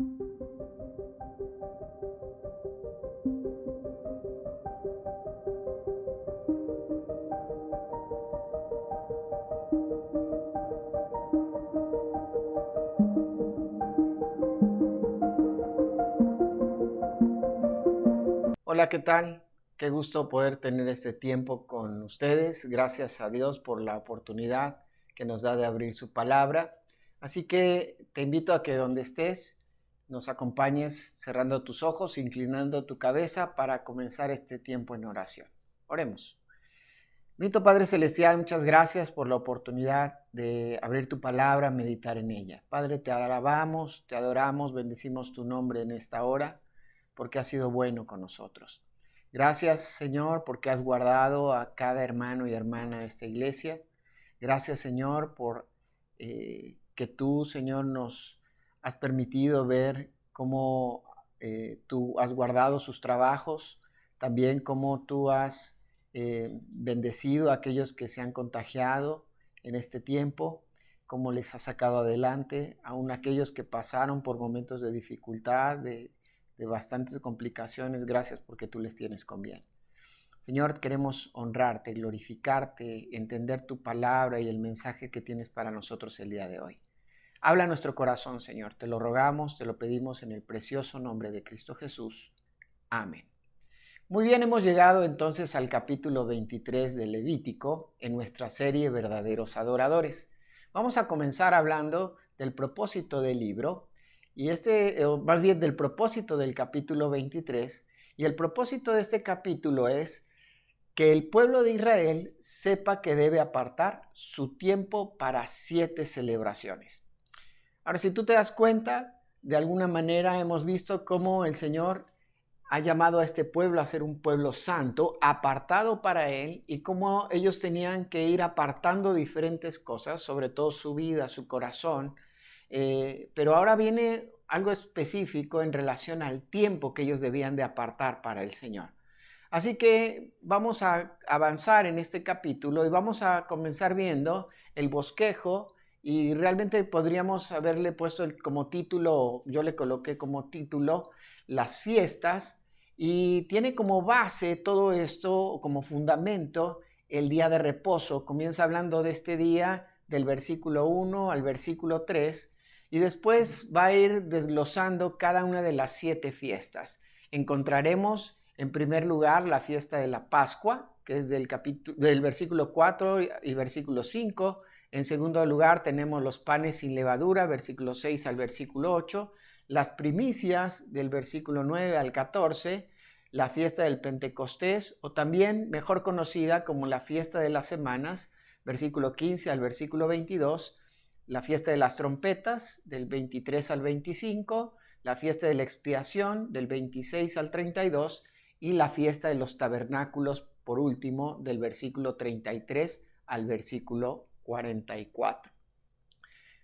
Hola, ¿qué tal? Qué gusto poder tener este tiempo con ustedes. Gracias a Dios por la oportunidad que nos da de abrir su palabra. Así que te invito a que donde estés nos acompañes cerrando tus ojos, inclinando tu cabeza para comenzar este tiempo en oración. Oremos. Bendito Padre Celestial, muchas gracias por la oportunidad de abrir tu palabra, meditar en ella. Padre, te alabamos, te adoramos, bendecimos tu nombre en esta hora, porque has sido bueno con nosotros. Gracias, Señor, porque has guardado a cada hermano y hermana de esta iglesia. Gracias, Señor, por que tú, Señor, nos has permitido ver cómo tú has guardado sus trabajos, también cómo tú has bendecido a aquellos que se han contagiado en este tiempo, cómo les has sacado adelante, aún aquellos que pasaron por momentos de dificultad, de bastantes complicaciones. Gracias porque tú les tienes con bien. Señor, queremos honrarte, glorificarte, entender tu palabra y el mensaje que tienes para nosotros el día de hoy. Habla a nuestro corazón, Señor. Te lo rogamos, te lo pedimos en el precioso nombre de Cristo Jesús. Amén. Muy bien, hemos llegado entonces al capítulo 23 de Levítico en nuestra serie Verdaderos Adoradores. Vamos a comenzar hablando del propósito del libro y más bien del propósito del capítulo 23. Y el propósito de este capítulo es que el pueblo de Israel sepa que debe apartar su tiempo para 7 celebraciones. Ahora, si tú te das cuenta, de alguna manera hemos visto cómo el Señor ha llamado a este pueblo a ser un pueblo santo, apartado para Él, y cómo ellos tenían que ir apartando diferentes cosas, sobre todo su vida, su corazón. Pero ahora viene algo específico en relación al tiempo que ellos debían de apartar para el Señor. Así que vamos a avanzar en este capítulo y vamos a comenzar viendo el bosquejo, y realmente podríamos haberle puesto como título, yo le coloqué como título, las fiestas, y tiene como base todo esto, como fundamento, el día de reposo. Comienza hablando de este día del versículo 1 al versículo 3 y después va a ir desglosando cada una de las 7 fiestas. Encontraremos en primer lugar la fiesta de la Pascua, que es del versículo 4 y versículo 5. En segundo lugar tenemos los panes sin levadura, versículo 6 al versículo 8. Las primicias del versículo 9 al 14, la fiesta del Pentecostés, o también mejor conocida como la fiesta de las semanas, versículo 15 al versículo 22, la fiesta de las trompetas, del 23 al 25, la fiesta de la expiación, del 26 al 32, y la fiesta de los tabernáculos, por último, del versículo 33 al versículo 44.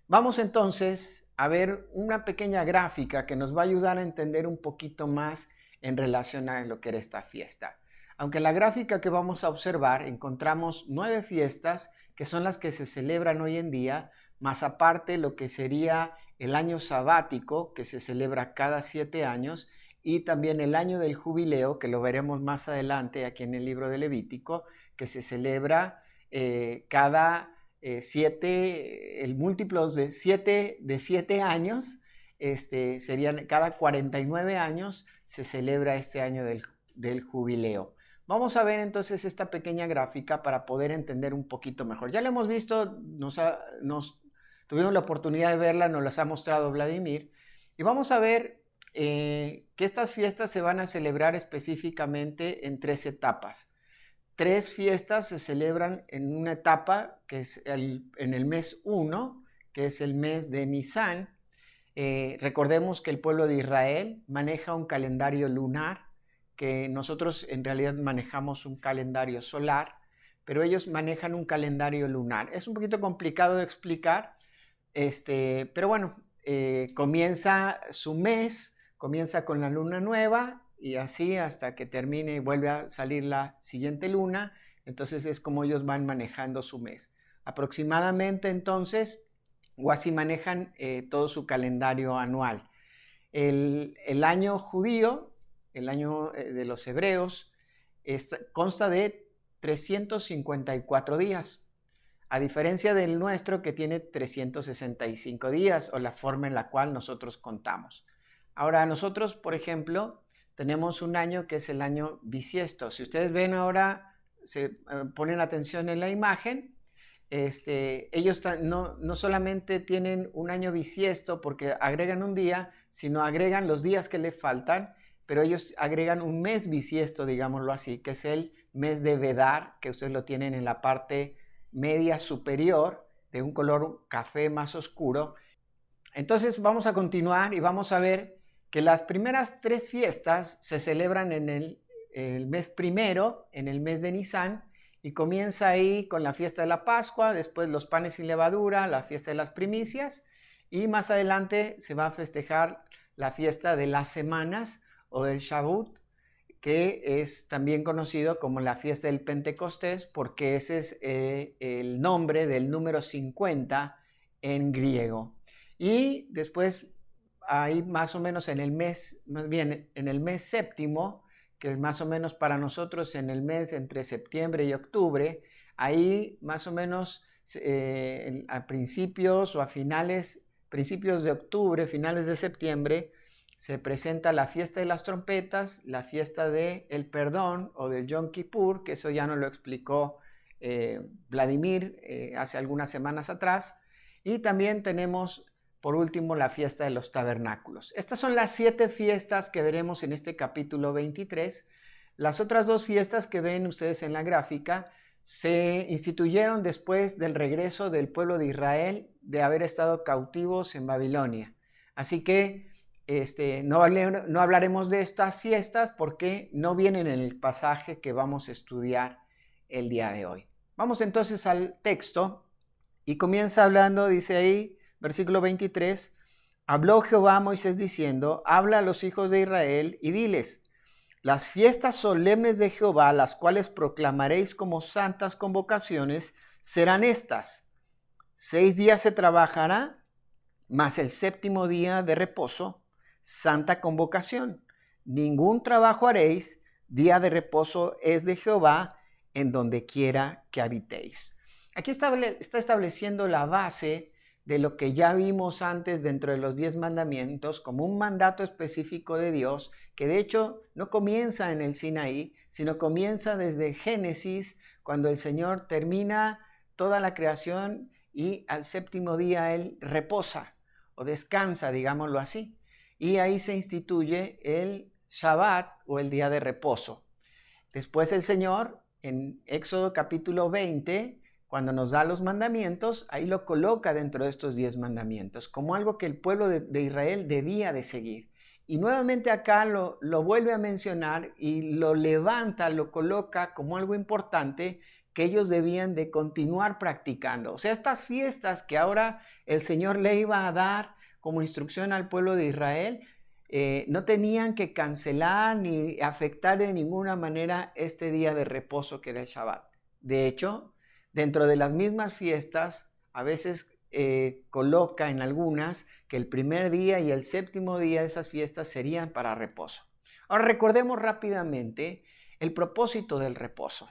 Vamos entonces a ver una pequeña gráfica que nos va a ayudar a entender un poquito más en relación a lo que era esta fiesta. Aunque en la gráfica que vamos a observar encontramos 9 fiestas que son las que se celebran hoy en día, más aparte lo que sería el año sabático, que se celebra cada 7 años, y también el año del jubileo, que lo veremos más adelante aquí en el libro de Levítico, que se celebra cada 7, el múltiplos de 7 años, serían cada 49 años se celebra este año del jubileo. Vamos a ver entonces esta pequeña gráfica para poder entender un poquito mejor. Ya lo hemos visto, tuvimos la oportunidad de verla, nos las ha mostrado Vladimir, y vamos a ver que estas fiestas se van a celebrar específicamente en 3 etapas. 3 fiestas se celebran en una etapa que es en el mes 1, que es el mes de Nisán. Recordemos que el pueblo de Israel maneja un calendario lunar, que nosotros en realidad manejamos un calendario solar, pero ellos manejan un calendario lunar. Es un poquito complicado de explicar, pero bueno, comienza su mes, comienza con la luna nueva, y así hasta que termine y vuelve a salir la siguiente luna. Entonces es como ellos van manejando su mes. Aproximadamente entonces, o así manejan todo su calendario anual. El año judío, el año de los hebreos, consta de 354 días, a diferencia del nuestro que tiene 365 días, o la forma en la cual nosotros contamos. Ahora, nosotros, por ejemplo, tenemos un año que es el año bisiesto. Si ustedes ven ahora, se ponen atención en la imagen, ellos no solamente tienen un año bisiesto porque agregan un día, sino agregan los días que le faltan, pero ellos agregan un mes bisiesto, digámoslo así, que es el mes de Vedar, que ustedes lo tienen en la parte media superior, de un color café más oscuro. Entonces vamos a continuar y vamos a ver que las primeras 3 fiestas se celebran en el mes primero, en el mes de Nisan, y comienza ahí con la fiesta de la Pascua, después los panes sin levadura, la fiesta de las primicias, y más adelante se va a festejar la fiesta de las semanas o del Shavuot, que es también conocido como la fiesta del Pentecostés, porque ese es el nombre del número 50 en griego. Y después, ahí más o menos en el mes, más bien en el mes séptimo, que es más o menos para nosotros en el mes entre septiembre y octubre, ahí más o menos a principios o a principios de octubre, finales de septiembre, se presenta la fiesta de las trompetas, la fiesta del perdón o del Yom Kippur, que eso ya nos lo explicó Vladimir hace algunas semanas atrás, y también tenemos por último la fiesta de los tabernáculos. Estas son las 7 fiestas que veremos en este capítulo 23. Las otras 2 fiestas que ven ustedes en la gráfica se instituyeron después del regreso del pueblo de Israel de haber estado cautivos en Babilonia. Así que no hablaremos de estas fiestas porque no vienen en el pasaje que vamos a estudiar el día de hoy. Vamos entonces al texto y comienza hablando, dice ahí, versículo 23, habló Jehová a Moisés diciendo, habla a los hijos de Israel y diles, las fiestas solemnes de Jehová, las cuales proclamaréis como santas convocaciones, serán estas. 6 días se trabajará, mas el 7º día de reposo, santa convocación. Ningún trabajo haréis, día de reposo es de Jehová, en donde quiera que habitéis. Aquí está estableciendo la base de lo que ya vimos antes dentro de los 10 mandamientos como un mandato específico de Dios, que de hecho no comienza en el Sinaí, sino comienza desde Génesis, cuando el Señor termina toda la creación y al 7º día Él reposa o descansa, digámoslo así. Y ahí se instituye el Shabbat o el día de reposo. Después el Señor, en Éxodo capítulo 20, cuando nos da los mandamientos, ahí lo coloca dentro de estos 10 mandamientos, como algo que el pueblo de Israel debía de seguir. Y nuevamente acá lo vuelve a mencionar y lo levanta, lo coloca como algo importante que ellos debían de continuar practicando. O sea, estas fiestas que ahora el Señor le iba a dar como instrucción al pueblo de Israel, no tenían que cancelar ni afectar de ninguna manera este día de reposo que era el Shabbat. De hecho, dentro de las mismas fiestas, a veces coloca en algunas que el primer día y el 7º día de esas fiestas serían para reposo. Ahora recordemos rápidamente el propósito del reposo.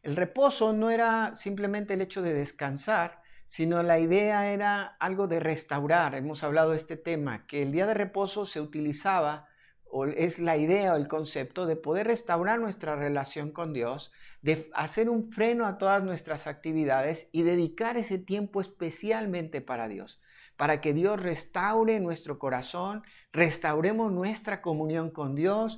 El reposo no era simplemente el hecho de descansar, sino la idea era algo de restaurar. Hemos hablado de este tema, que el día de reposo se utilizaba, o es la idea o el concepto de poder restaurar nuestra relación con Dios, de hacer un freno a todas nuestras actividades y dedicar ese tiempo especialmente para Dios, para que Dios restaure nuestro corazón, restauremos nuestra comunión con Dios,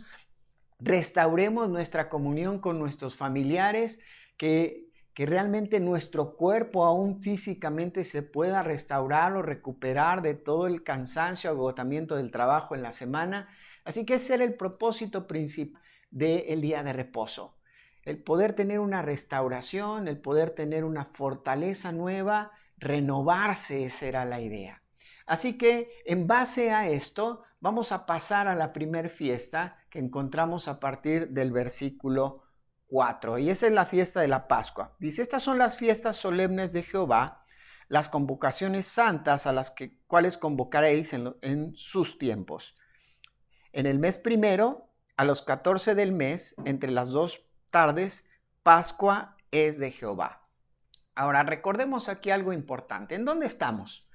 restauremos nuestra comunión con nuestros familiares, que realmente nuestro cuerpo aún físicamente se pueda restaurar o recuperar de todo el cansancio, agotamiento del trabajo en la semana. Así que ese era el propósito principal del día de reposo. El poder tener una restauración, el poder tener una fortaleza nueva, renovarse, esa era la idea. Así que en base a esto vamos a pasar a la primera fiesta que encontramos a partir del versículo 4, y esa es la fiesta de la Pascua. Dice, estas son las fiestas solemnes de Jehová, las convocaciones santas a las cuales convocaréis en sus tiempos. En el mes primero, a los 14 del mes, entre las 2 tardes, Pascua es de Jehová. Ahora, recordemos aquí algo importante. ¿En dónde estamos?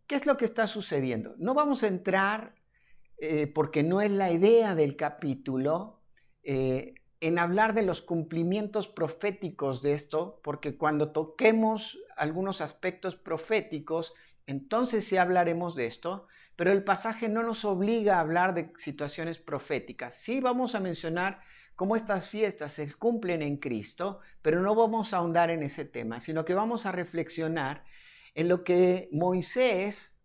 ¿Qué es lo que está sucediendo? No vamos a entrar, porque no es la idea del capítulo, en hablar de los cumplimientos proféticos de esto, porque cuando toquemos algunos aspectos proféticos, entonces sí hablaremos de esto, pero el pasaje no nos obliga a hablar de situaciones proféticas. Sí vamos a mencionar cómo estas fiestas se cumplen en Cristo, pero no vamos a ahondar en ese tema, sino que vamos a reflexionar en lo que Moisés,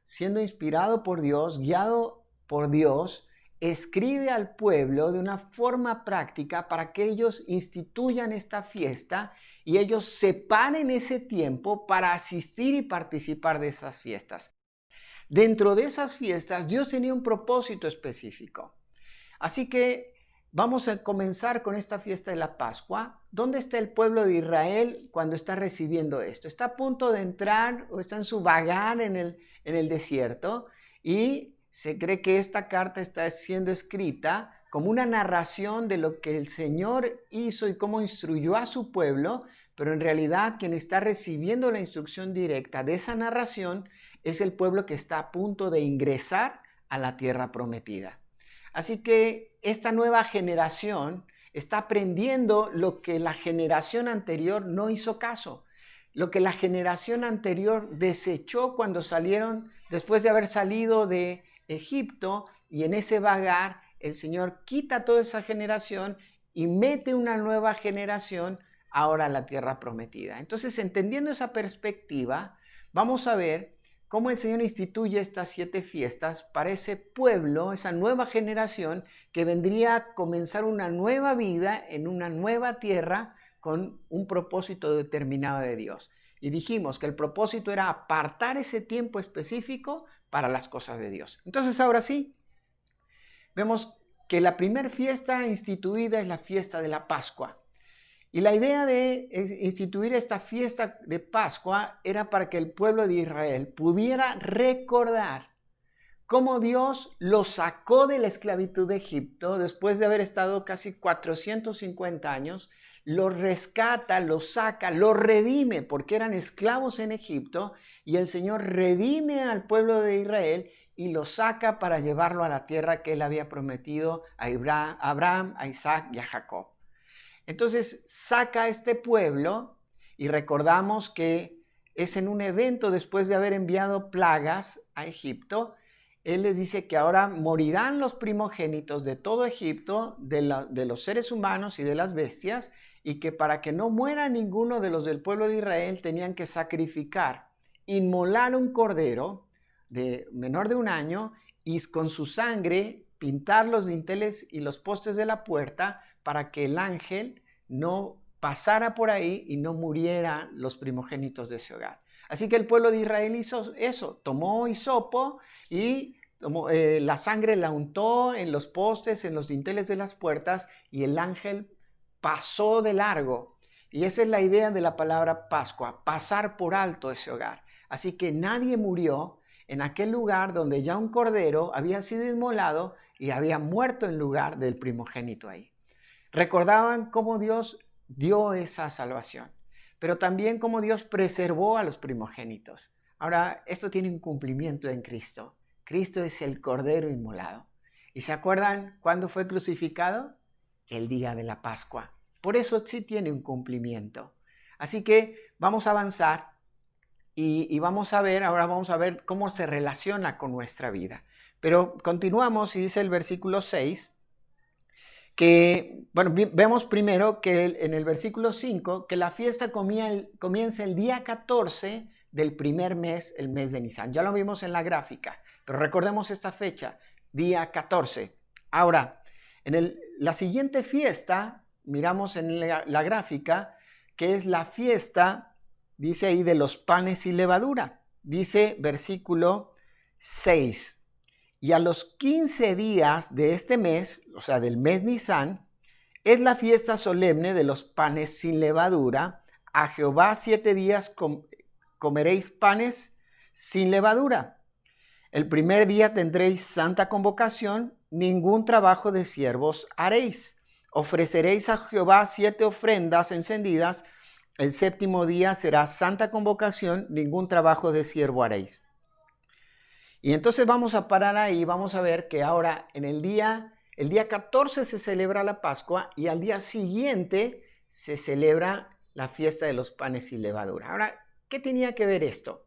siendo inspirado por Dios, guiado por Dios, escribe al pueblo de una forma práctica para que ellos instituyan esta fiesta y ellos separen ese tiempo para asistir y participar de esas fiestas. Dentro de esas fiestas, Dios tenía un propósito específico. Así que vamos a comenzar con esta fiesta de la Pascua. ¿Dónde está el pueblo de Israel cuando está recibiendo esto? Está a punto de entrar o está en su vagar en el desierto, y se cree que esta carta está siendo escrita como una narración de lo que el Señor hizo y cómo instruyó a su pueblo, pero en realidad quien está recibiendo la instrucción directa de esa narración es el pueblo que está a punto de ingresar a la tierra prometida. Así que esta nueva generación está aprendiendo lo que la generación anterior no hizo caso, lo que la generación anterior desechó cuando salieron, después de haber salido de Egipto, y en ese vagar el Señor quita toda esa generación y mete una nueva generación ahora a la tierra prometida. Entonces, entendiendo esa perspectiva, vamos a ver cómo el Señor instituye estas 7 fiestas para ese pueblo, esa nueva generación que vendría a comenzar una nueva vida en una nueva tierra con un propósito determinado de Dios. Y dijimos que el propósito era apartar ese tiempo específico para las cosas de Dios. Entonces, ahora sí, vemos que la primera fiesta instituida es la fiesta de la Pascua. Y la idea de instituir esta fiesta de Pascua era para que el pueblo de Israel pudiera recordar cómo Dios los sacó de la esclavitud de Egipto después de haber estado casi 450 años, los rescata, los saca, los redime porque eran esclavos en Egipto, y el Señor redime al pueblo de Israel y los saca para llevarlo a la tierra que él había prometido a Abraham, a Isaac y a Jacob. Entonces saca a este pueblo, y recordamos que es en un evento después de haber enviado plagas a Egipto. Él les dice que ahora morirán los primogénitos de todo Egipto, de los seres humanos y de las bestias, y que para que no muera ninguno de los del pueblo de Israel tenían que sacrificar, inmolar un cordero de menor de 1 año y con su sangre pintar los dinteles y los postes de la puerta para que el ángel no pasara por ahí y no murieran los primogénitos de ese hogar. Así que el pueblo de Israel hizo eso, tomó hisopo y la sangre la untó en los postes, en los dinteles de las puertas, y el ángel pasó de largo. Y esa es la idea de la palabra Pascua, pasar por alto ese hogar. Así que nadie murió en aquel lugar donde ya un cordero había sido inmolado y había muerto en lugar del primogénito ahí. Recordaban cómo Dios dio esa salvación, pero también cómo Dios preservó a los primogénitos. Ahora, esto tiene un cumplimiento en Cristo. Cristo es el Cordero inmolado. ¿Y se acuerdan cuándo fue crucificado? El día de la Pascua. Por eso sí tiene un cumplimiento. Así que vamos a avanzar y vamos a ver cómo se relaciona con nuestra vida. Pero continuamos y dice el versículo 6, que, bueno, vemos primero que en el versículo 5, que la fiesta comienza el día 14 del primer mes, el mes de Nisan. Ya lo vimos en la gráfica, pero recordemos esta fecha, día 14. Ahora, la siguiente fiesta, miramos en la gráfica, que es la fiesta, dice ahí, de los panes sin levadura. Dice versículo 6. Y a los 15 días de este mes, o sea, del mes Nisan, es la fiesta solemne de los panes sin levadura. A Jehová 7 días comeréis panes sin levadura. El primer día tendréis santa convocación, ningún trabajo de siervos haréis. Ofreceréis a Jehová 7 ofrendas encendidas. El séptimo día será santa convocación, ningún trabajo de siervo haréis. Y entonces vamos a parar ahí, vamos a ver que ahora en el día 14 se celebra la Pascua y al día siguiente se celebra la fiesta de los panes sin levadura. Ahora, ¿qué tenía que ver esto?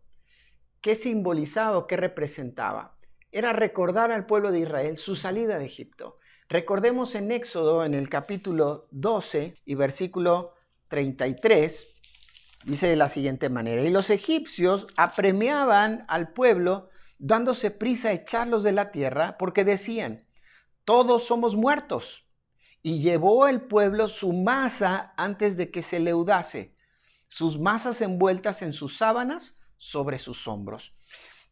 ¿Qué simbolizaba o qué representaba? Era recordar al pueblo de Israel su salida de Egipto. Recordemos en Éxodo, en el capítulo 12 y versículo 33, dice de la siguiente manera: y los egipcios apremiaban al pueblo, dándose prisa a echarlos de la tierra, porque decían: todos somos muertos. Y llevó el pueblo su masa antes de que se leudase, sus masas envueltas en sus sábanas sobre sus hombros.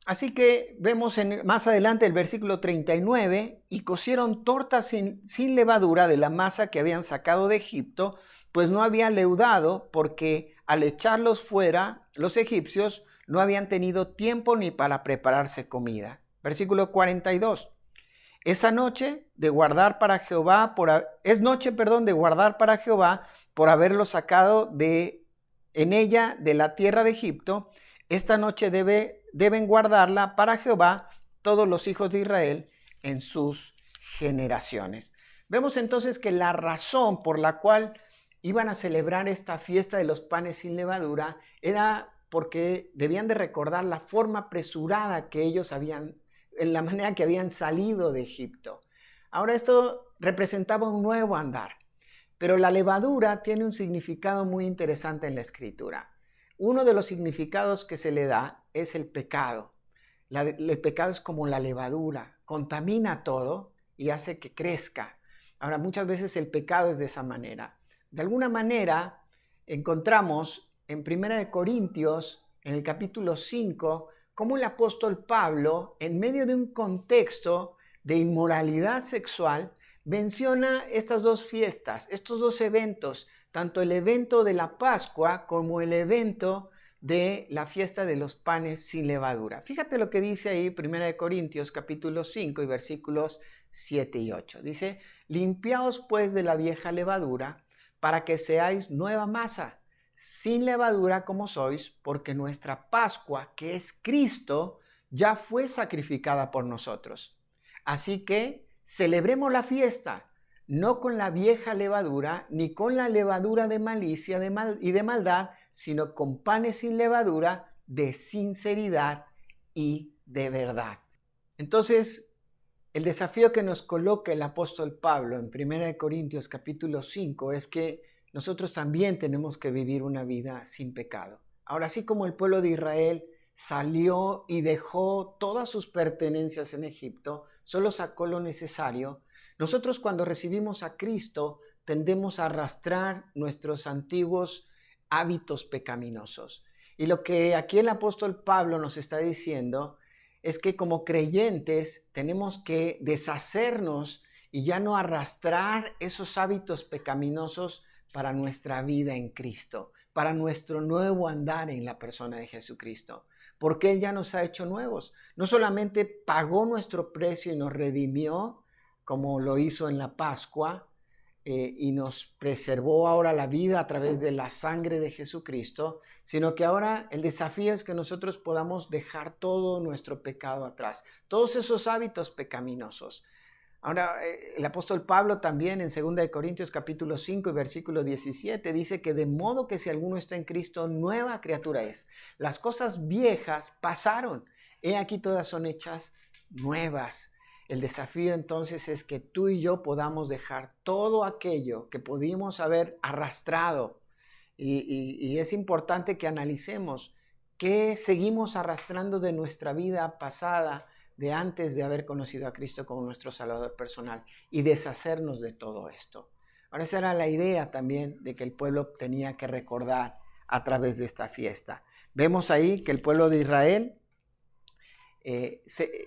Así que vemos más adelante el versículo 39, y cocieron tortas sin levadura de la masa que habían sacado de Egipto, pues no había leudado, porque al echarlos fuera, los egipcios no habían tenido tiempo ni para prepararse comida. Versículo 42. Es noche de guardar para Jehová por haberlos sacado en ella de la tierra de Egipto. Esta noche deben guardarla para Jehová todos los hijos de Israel en sus generaciones. Vemos entonces que la razón por la cual iban a celebrar esta fiesta de los panes sin levadura era porque debían de recordar la forma apresurada que ellos en la manera que habían salido de Egipto. Ahora, esto representaba un nuevo andar, pero la levadura tiene un significado muy interesante en la Escritura. Uno de los significados que se le da es el pecado. El pecado es como la levadura, contamina todo y hace que crezca. Ahora, muchas veces el pecado es de esa manera. De alguna manera, encontramos en 1 Corintios, en el capítulo 5, cómo el apóstol Pablo, en medio de un contexto de inmoralidad sexual, menciona estas dos fiestas, estos dos eventos, tanto el evento de la Pascua como el evento de la fiesta de los panes sin levadura. Fíjate lo que dice ahí 1 Corintios capítulo 5 y versículos 7 y 8. Dice: limpiaos pues de la vieja levadura, para que seáis nueva masa, sin levadura como sois, porque nuestra Pascua, que es Cristo, ya fue sacrificada por nosotros. Así que celebremos la fiesta, no con la vieja levadura, ni con la levadura de malicia y de maldad, sino con panes sin levadura, de sinceridad y de verdad. Entonces, el desafío que nos coloca el apóstol Pablo en 1 Corintios capítulo 5 es que nosotros también tenemos que vivir una vida sin pecado. Ahora, así como el pueblo de Israel salió y dejó todas sus pertenencias en Egipto, solo sacó lo necesario, nosotros cuando recibimos a Cristo tendemos a arrastrar nuestros antiguos hábitos pecaminosos. Y lo que aquí el apóstol Pablo nos está diciendo es que como creyentes tenemos que deshacernos y ya no arrastrar esos hábitos pecaminosos para nuestra vida en Cristo, para nuestro nuevo andar en la persona de Jesucristo, porque Él ya nos ha hecho nuevos. No solamente pagó nuestro precio y nos redimió, como lo hizo en la Pascua, y nos preservó ahora la vida a través de la sangre de Jesucristo, sino que ahora el desafío es que nosotros podamos dejar todo nuestro pecado atrás, todos esos hábitos pecaminosos. Ahora, el apóstol Pablo también en 2 Corintios capítulo 5 y versículo 17 dice que de modo que si alguno está en Cristo, nueva criatura es. Las cosas viejas pasaron, he aquí todas son hechas nuevas. El desafío entonces es que tú y yo podamos dejar todo aquello que pudimos haber arrastrado. Y es importante que analicemos qué seguimos arrastrando de nuestra vida pasada, de antes de haber conocido a Cristo como nuestro Salvador personal, y deshacernos de todo esto. Ahora, esa era la idea también de que el pueblo tenía que recordar a través de esta fiesta. Vemos ahí que el pueblo de Israel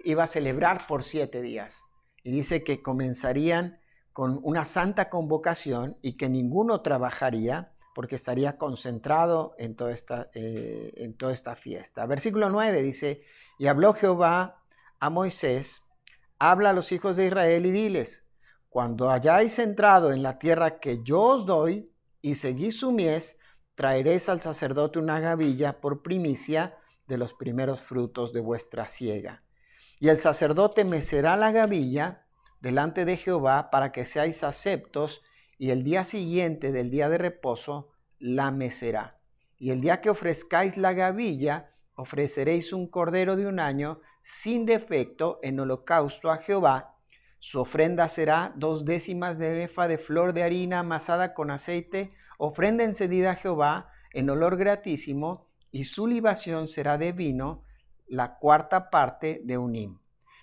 iba a celebrar por 7 días. Y dice que comenzarían con una santa convocación y que ninguno trabajaría porque estaría concentrado en toda esta fiesta. Versículo 9 dice: y habló Jehová a Moisés: habla a los hijos de Israel y diles: cuando hayáis entrado en la tierra que yo os doy y seguís su mies, traeréis al sacerdote una gavilla por primicia de los primeros frutos de vuestra siega. Y el sacerdote mecerá la gavilla delante de Jehová para que seáis aceptos, y el día siguiente del día de reposo la mecerá. Y el día que ofrezcáis la gavilla, ofreceréis un cordero de un año sin defecto en holocausto a Jehová. Su ofrenda será 2/10 de efa de flor de harina amasada con aceite, ofrenda encendida a Jehová en olor gratísimo, y su libación será de vino, la 1/4 parte de un hin.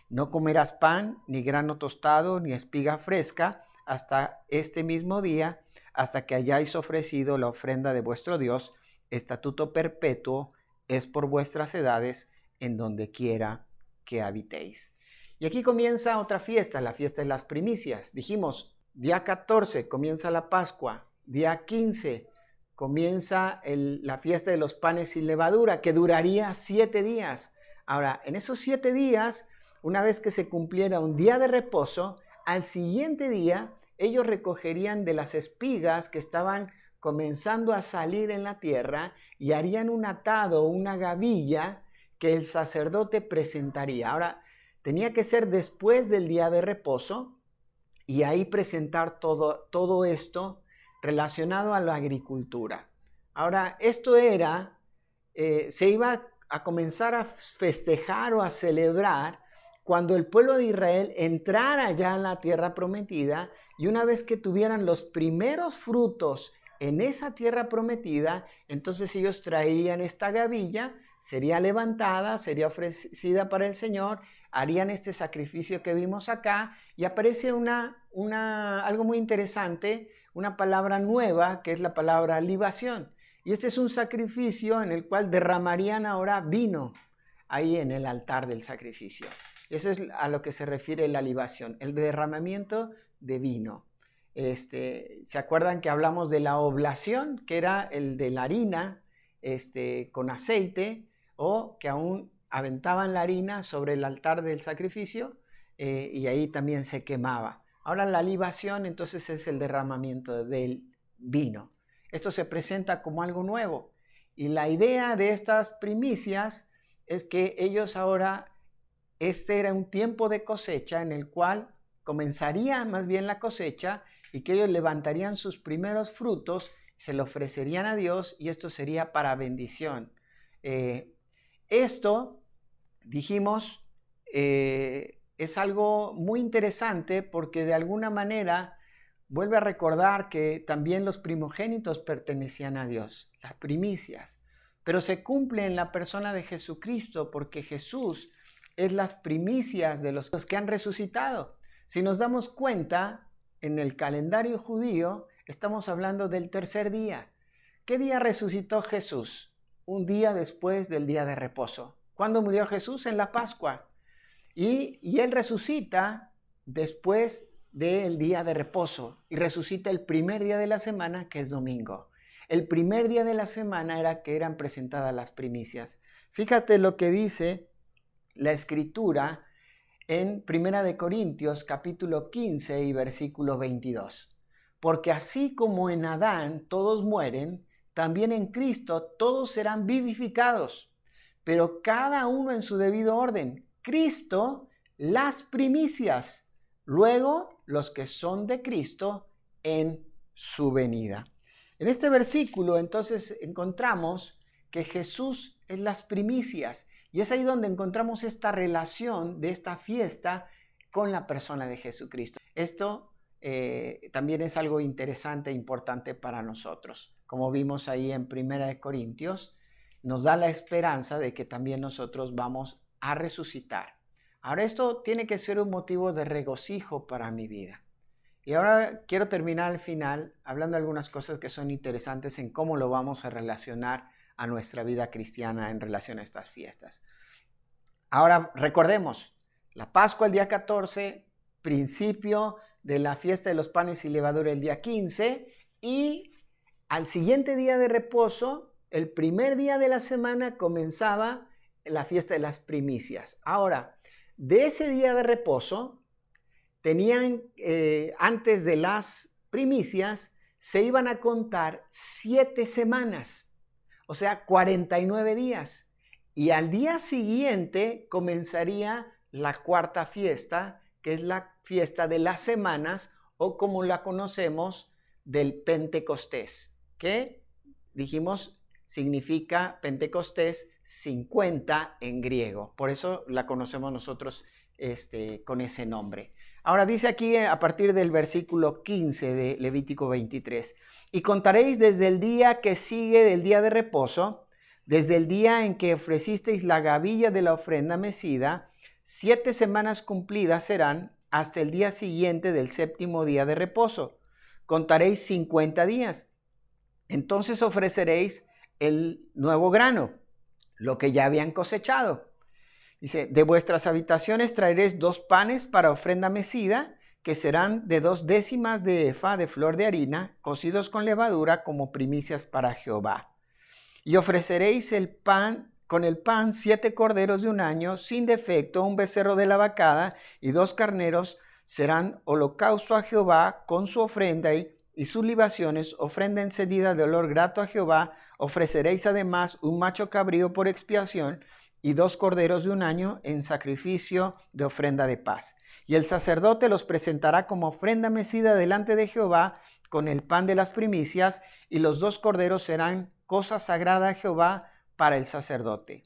No comerás pan, ni grano tostado, ni espiga fresca, hasta este mismo día, hasta que hayáis ofrecido la ofrenda de vuestro Dios. Estatuto perpetuo es por vuestras edades, en donde quiera que habitéis. Y aquí comienza otra fiesta, la fiesta de las primicias. Dijimos, día 14 comienza la Pascua, día 15 comienza la fiesta de los panes sin levadura, que duraría 7 días. Ahora, en esos 7 días, una vez que se cumpliera un día de reposo, al siguiente día ellos recogerían de las espigas que estaban comenzando a salir en la tierra y harían un atado, una gavilla que el sacerdote presentaría. Ahora, tenía que ser después del día de reposo y ahí presentar todo esto relacionado a la agricultura. Ahora, esto se iba a comenzar a festejar o a celebrar cuando el pueblo de Israel entrara ya en la tierra prometida, y una vez que tuvieran los primeros frutos en esa tierra prometida, entonces ellos traerían esta gavilla, sería levantada, sería ofrecida para el Señor, harían este sacrificio que vimos acá, y aparece algo muy interesante, una palabra nueva, que es la palabra libación. Y este es un sacrificio en el cual derramarían ahora vino ahí en el altar del sacrificio. Eso es a lo que se refiere la libación, el derramamiento de vino. ¿Se acuerdan que hablamos de la oblación, que era el de la harina con aceite, o que aún aventaban la harina sobre el altar del sacrificio y ahí también se quemaba? Ahora la libación entonces es el derramamiento del vino. Esto se presenta como algo nuevo, y la idea de estas primicias es que ellos ahora, este era un tiempo de cosecha en el cual comenzaría más bien la cosecha, y que ellos levantarían sus primeros frutos, se lo ofrecerían a Dios, y esto sería para bendición. Esto, dijimos, es algo muy interesante porque de alguna manera vuelve a recordar que también los primogénitos pertenecían a Dios, las primicias, pero se cumple en la persona de Jesucristo, porque Jesús es las primicias de los que han resucitado. Si nos damos cuenta, en el calendario judío estamos hablando del tercer día. ¿Qué día resucitó Jesús? Un día después del día de reposo. ¿Cuándo murió Jesús? En la Pascua. Y Él resucita después del día de reposo, y resucita el primer día de la semana, que es domingo. El primer día de la semana era que eran presentadas las primicias. Fíjate lo que dice la Escritura en 1 Corintios capítulo 15 y versículo 22. Porque así como en Adán todos mueren, también en Cristo todos serán vivificados, pero cada uno en su debido orden. Cristo, las primicias, luego los que son de Cristo en su venida. En este versículo entonces encontramos que Jesús es las primicias, y es ahí donde encontramos esta relación de esta fiesta con la persona de Jesucristo. Esto también es algo interesante e importante para nosotros. Como vimos ahí en 1 Corintios, nos da la esperanza de que también nosotros vamos a resucitar. Ahora, esto tiene que ser un motivo de regocijo para mi vida. Y ahora quiero terminar al final hablando de algunas cosas que son interesantes en cómo lo vamos a relacionar a nuestra vida cristiana en relación a estas fiestas. Ahora recordemos, la Pascua el día 14, principio de la fiesta de los panes sin levadura el día 15, y al siguiente día de reposo, el primer día de la semana, comenzaba la fiesta de las primicias. Ahora, de ese día de reposo, tenían, antes de las primicias, se iban a contar 7 semanas, o sea, 49 días. Y al día siguiente comenzaría la cuarta fiesta, que es la fiesta de las semanas, o como la conocemos, del Pentecostés, que dijimos significa Pentecostés 50 en griego. Por eso la conocemos nosotros con ese nombre. Ahora dice aquí a partir del versículo 15 de Levítico 23, y contaréis desde el día que sigue del día de reposo, desde el día en que ofrecisteis la gavilla de la ofrenda mecida, 7 semanas cumplidas serán hasta el día siguiente del séptimo día de reposo. Contaréis 50 días. Entonces ofreceréis el nuevo grano, lo que ya habían cosechado. Dice, de vuestras habitaciones traeréis 2 panes para ofrenda mecida, que serán de 2 décimas de efa de flor de harina, cocidos con levadura como primicias para Jehová. Y ofreceréis con el pan 7 corderos de un año, sin defecto, un becerro de la vacada y 2 carneros, serán holocausto a Jehová con su ofrenda y sus libaciones, ofrenda encendida de olor grato a Jehová. Ofreceréis además un macho cabrío por expiación y 2 corderos de un año en sacrificio de ofrenda de paz. Y el sacerdote los presentará como ofrenda mecida delante de Jehová con el pan de las primicias, y los 2 corderos serán cosa sagrada a Jehová para el sacerdote.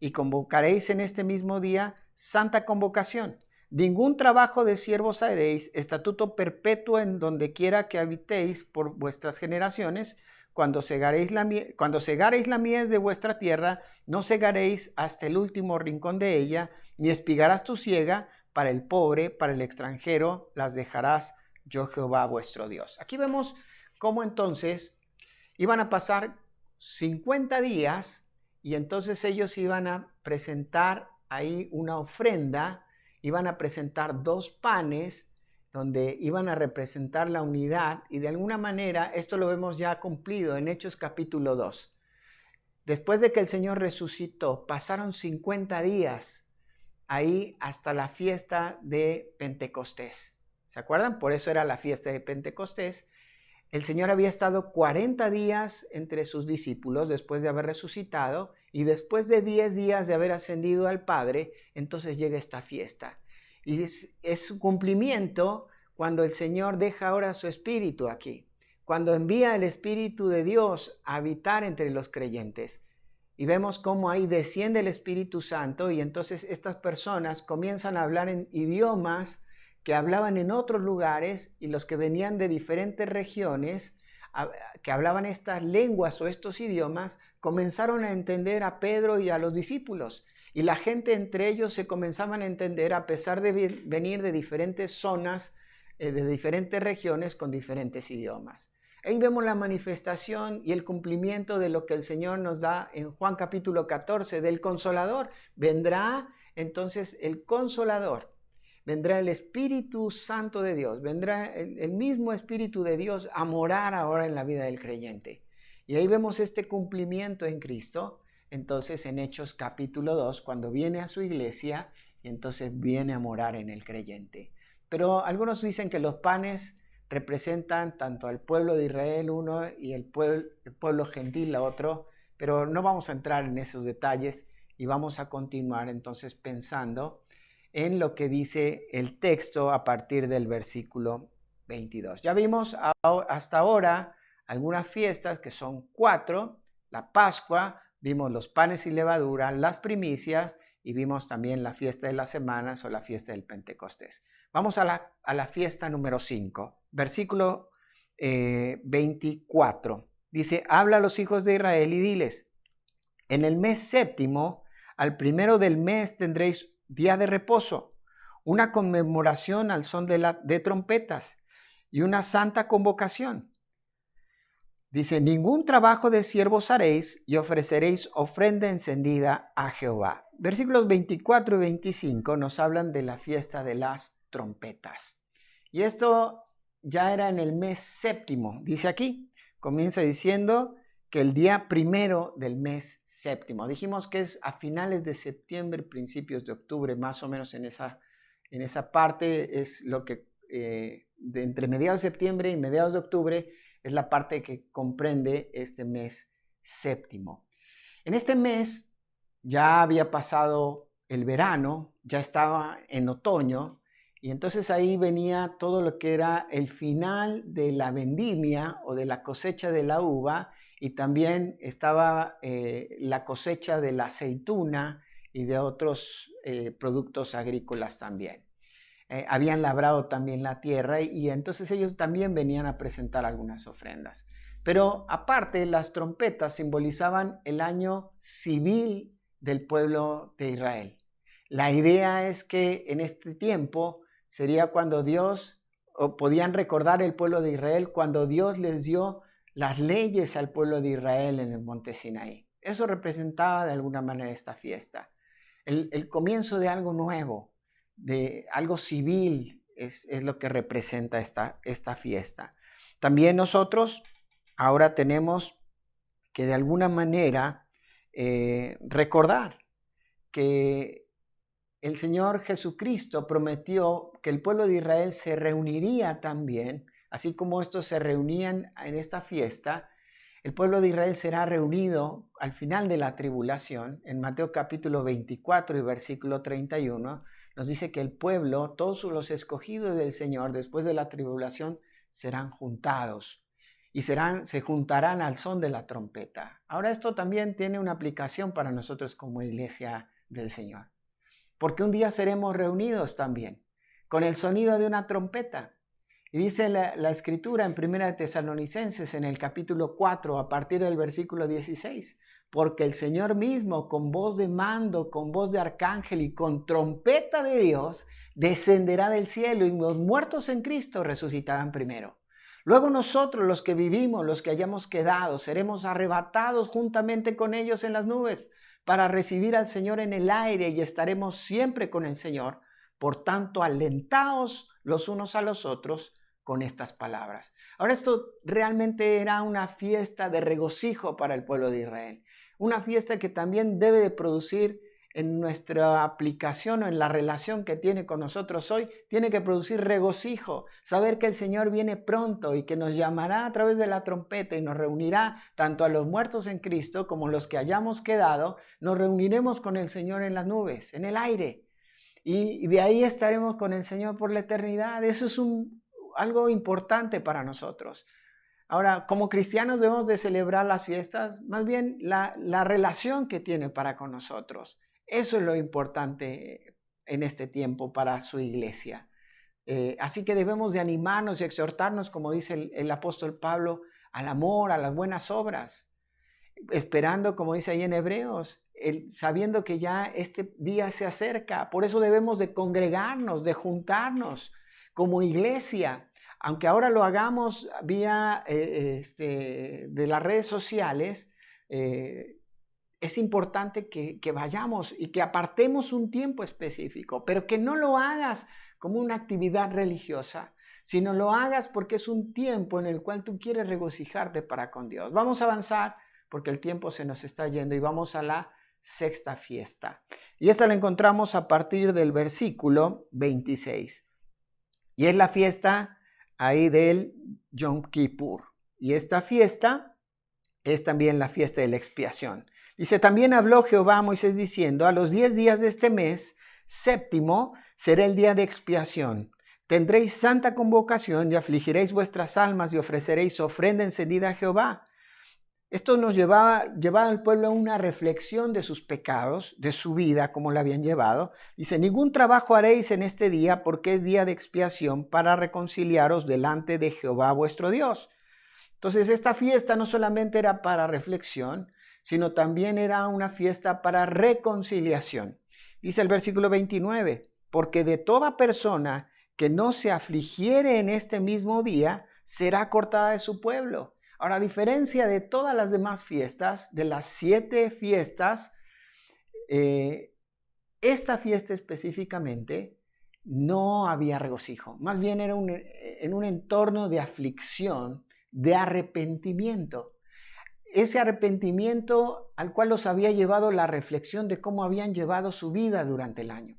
Y convocaréis en este mismo día santa convocación. Ningún trabajo de siervos haréis, estatuto perpetuo en donde quiera que habitéis por vuestras generaciones. Cuando segaréis la mies de vuestra tierra, no segaréis hasta el último rincón de ella, ni espigarás tu siega. Para el pobre, para el extranjero, las dejarás yo Jehová vuestro Dios. Aquí vemos cómo entonces iban a pasar 50 días y entonces ellos iban a presentar ahí una ofrenda, iban a presentar 2 panes donde iban a representar la unidad, y de alguna manera esto lo vemos ya cumplido en Hechos capítulo 2. Después de que el Señor resucitó, pasaron 50 días ahí hasta la fiesta de Pentecostés. ¿Se acuerdan? Por eso era la fiesta de Pentecostés. El Señor había estado 40 días entre sus discípulos después de haber resucitado, y después de 10 días de haber ascendido al Padre, entonces llega esta fiesta. Y es su cumplimiento cuando el Señor deja ahora su Espíritu aquí, cuando envía el Espíritu de Dios a habitar entre los creyentes. Y vemos cómo ahí desciende el Espíritu Santo, y entonces estas personas comienzan a hablar en idiomas que hablaban en otros lugares, y los que venían de diferentes regiones que hablaban estas lenguas o estos idiomas comenzaron a entender a Pedro y a los discípulos, y la gente entre ellos se comenzaban a entender a pesar de venir de diferentes zonas, de diferentes regiones con diferentes idiomas. Ahí vemos la manifestación y el cumplimiento de lo que el Señor nos da en Juan capítulo 14 del Consolador. Vendrá entonces el Consolador, vendrá el Espíritu Santo de Dios, vendrá el mismo Espíritu de Dios a morar ahora en la vida del creyente. Y ahí vemos este cumplimiento en Cristo, entonces en Hechos capítulo 2, cuando viene a su iglesia y entonces viene a morar en el creyente. Pero algunos dicen que los panes representan tanto al pueblo de Israel uno y el pueblo gentil la otro, pero no vamos a entrar en esos detalles y vamos a continuar entonces pensando en lo que dice el texto a partir del versículo 22. Ya vimos hasta ahora algunas fiestas que son 4, la Pascua, vimos los panes y levadura, las primicias, y vimos también la fiesta de las semanas o la fiesta del Pentecostés. Vamos a la fiesta número 5, versículo 24. Dice, habla a los hijos de Israel y diles, en el mes séptimo, al primero del mes tendréis día de reposo, una conmemoración al son de trompetas y una santa convocación. Dice, ningún trabajo de siervos haréis y ofreceréis ofrenda encendida a Jehová. Versículos 24 y 25 nos hablan de la fiesta de las trompetas. Y esto ya era en el mes séptimo. Dice aquí, comienza diciendo que el día primero del mes séptimo. Dijimos que es a finales de septiembre, principios de octubre, más o menos en esa parte es lo que, de entre mediados de septiembre y mediados de octubre, es la parte que comprende este mes séptimo. En este mes ya había pasado el verano, ya estaba en otoño, y entonces ahí venía todo lo que era el final de la vendimia o de la cosecha de la uva, y también estaba la cosecha de la aceituna y de otros productos agrícolas también. Habían labrado también la tierra y entonces ellos también venían a presentar algunas ofrendas. Pero aparte, las trompetas simbolizaban el año civil del pueblo de Israel. La idea es que en este tiempo sería cuando Dios, o podían recordar el pueblo de Israel, cuando Dios les dio las leyes al pueblo de Israel en el monte Sinaí. Eso representaba de alguna manera esta fiesta. El comienzo de algo nuevo, de algo civil, es lo que representa esta fiesta. También nosotros ahora tenemos que de alguna manera recordar que el Señor Jesucristo prometió que el pueblo de Israel se reuniría también, así como estos se reunían en esta fiesta. El pueblo de Israel será reunido al final de la tribulación. En Mateo capítulo 24 y versículo 31 nos dice que el pueblo, todos los escogidos del Señor después de la tribulación, serán juntados y se juntarán al son de la trompeta. Ahora esto también tiene una aplicación para nosotros como iglesia del Señor, porque un día seremos reunidos también con el sonido de una trompeta. Y dice la escritura en 1 Tesalonicenses en el capítulo 4 a partir del versículo 16, porque el Señor mismo con voz de mando, con voz de arcángel y con trompeta de Dios descenderá del cielo y los muertos en Cristo resucitarán primero. Luego nosotros, los que vivimos, los que hayamos quedado, seremos arrebatados juntamente con ellos en las nubes para recibir al Señor en el aire y estaremos siempre con el Señor. Por tanto, alentaos los unos a los otros con estas palabras. Ahora, esto realmente era una fiesta de regocijo para el pueblo de Israel. Una fiesta que también debe de producir en nuestra aplicación o en la relación que tiene con nosotros hoy, tiene que producir regocijo, saber que el Señor viene pronto y que nos llamará a través de la trompeta y nos reunirá tanto a los muertos en Cristo como los que hayamos quedado, nos reuniremos con el Señor en las nubes, en el aire, y de ahí estaremos con el Señor por la eternidad. Eso es algo importante para nosotros. Ahora, como cristianos debemos de celebrar las fiestas, más bien la relación que tiene para con nosotros. Eso es lo importante en este tiempo para su iglesia. Así que debemos de animarnos y exhortarnos, como dice el apóstol Pablo, al amor, a las buenas obras, esperando, como dice ahí en Hebreos, sabiendo que ya este día se acerca. Por eso debemos de congregarnos, de juntarnos como iglesia. Aunque ahora lo hagamos vía de las redes sociales, es importante que vayamos y que apartemos un tiempo específico, pero que no lo hagas como una actividad religiosa, sino lo hagas porque es un tiempo en el cual tú quieres regocijarte para con Dios. Vamos a avanzar porque el tiempo se nos está yendo y vamos a la sexta fiesta. Y esta la encontramos a partir del versículo 26. Y es la fiesta ahí del Yom Kippur. Y esta fiesta es también la fiesta de la expiación. Dice, también habló Jehová a Moisés diciendo, a los 10 días de este mes séptimo será el día de expiación. Tendréis santa convocación y afligiréis vuestras almas y ofreceréis ofrenda encendida a Jehová. Esto nos llevaba al pueblo a una reflexión de sus pecados, de su vida, como la habían llevado. Dice, ningún trabajo haréis en este día porque es día de expiación para reconciliaros delante de Jehová vuestro Dios. Entonces esta fiesta no solamente era para reflexión, sino también era una fiesta para reconciliación. Dice el versículo 29, porque de toda persona que no se afligiere en este mismo día, será cortada de su pueblo. Ahora, a diferencia de todas las demás fiestas, de las 7 fiestas, esta fiesta específicamente no había regocijo. Más bien era en un entorno de aflicción, de arrepentimiento. ese arrepentimiento al cual los había llevado la reflexión de cómo habían llevado su vida durante el año.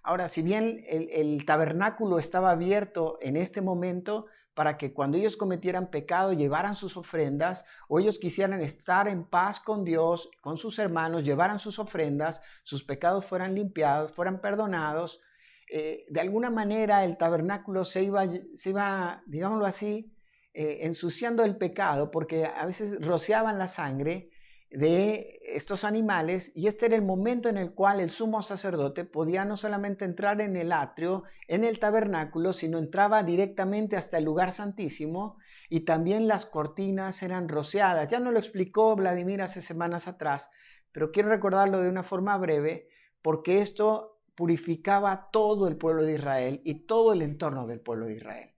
Ahora, si bien el tabernáculo estaba abierto en este momento para que cuando ellos cometieran pecado llevaran sus ofrendas, o ellos quisieran estar en paz con Dios, con sus hermanos, llevaran sus ofrendas, sus pecados fueran limpiados, fueran perdonados, de alguna manera el tabernáculo se iba, digámoslo así, ensuciando el pecado, porque a veces rociaban la sangre de estos animales, y este era el momento en el cual el sumo sacerdote podía no solamente entrar en el atrio, en el tabernáculo, sino entraba directamente hasta el lugar santísimo, y también las cortinas eran rociadas. Ya nos lo explicó Vladimir hace semanas atrás, pero quiero recordarlo de una forma breve, porque esto purificaba todo el pueblo de Israel y todo el entorno del pueblo de Israel.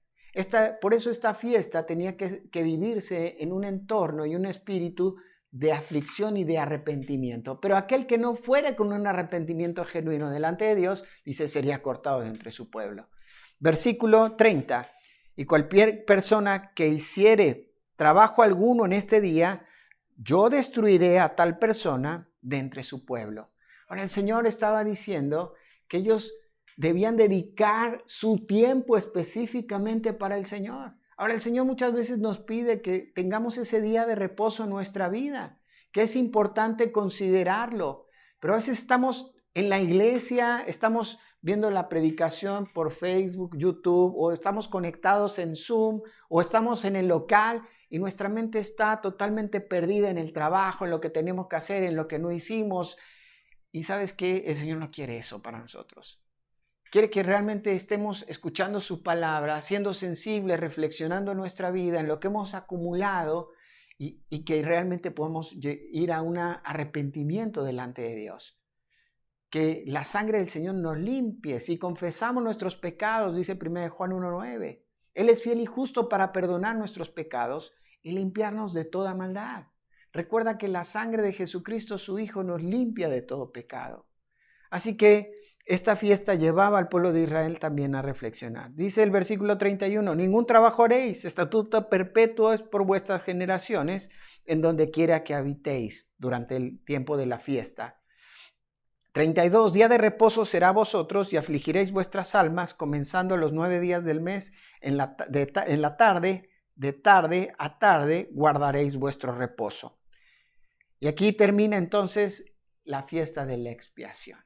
Por eso esta fiesta tenía que vivirse en un entorno y un espíritu de aflicción y de arrepentimiento. Pero aquel que no fuera con un arrepentimiento genuino delante de Dios, dice, sería cortado de entre su pueblo. Versículo 30. Y cualquier persona que hiciere trabajo alguno en este día, yo destruiré a tal persona de entre su pueblo. Ahora el Señor estaba diciendo que ellos debían dedicar su tiempo específicamente para el Señor. Ahora el Señor muchas veces nos pide que tengamos ese día de reposo en nuestra vida, que es importante considerarlo, pero a veces estamos en la iglesia, estamos viendo la predicación por Facebook, YouTube, o estamos conectados en Zoom, o estamos en el local y nuestra mente está totalmente perdida en el trabajo, en lo que tenemos que hacer, en lo que no hicimos. Y ¿sabes qué? El Señor no quiere eso para nosotros. Quiere que realmente estemos escuchando su palabra, siendo sensibles, reflexionando en nuestra vida, en lo que hemos acumulado y que realmente podamos ir a un arrepentimiento delante de Dios. Que la sangre del Señor nos limpie. Si confesamos nuestros pecados, dice 1 Juan 1:9, Él es fiel y justo para perdonar nuestros pecados y limpiarnos de toda maldad. Recuerda que la sangre de Jesucristo, su Hijo, nos limpia de todo pecado. Así que esta fiesta llevaba al pueblo de Israel también a reflexionar. Dice el versículo 31, ningún trabajo haréis, estatuto perpetuo es por vuestras generaciones, en donde quiera que habitéis durante el tiempo de la fiesta. 32, día de reposo será vosotros y afligiréis vuestras almas, comenzando los 9 días del mes, en la tarde, de tarde a tarde, guardaréis vuestro reposo. Y aquí termina entonces la fiesta de la expiación.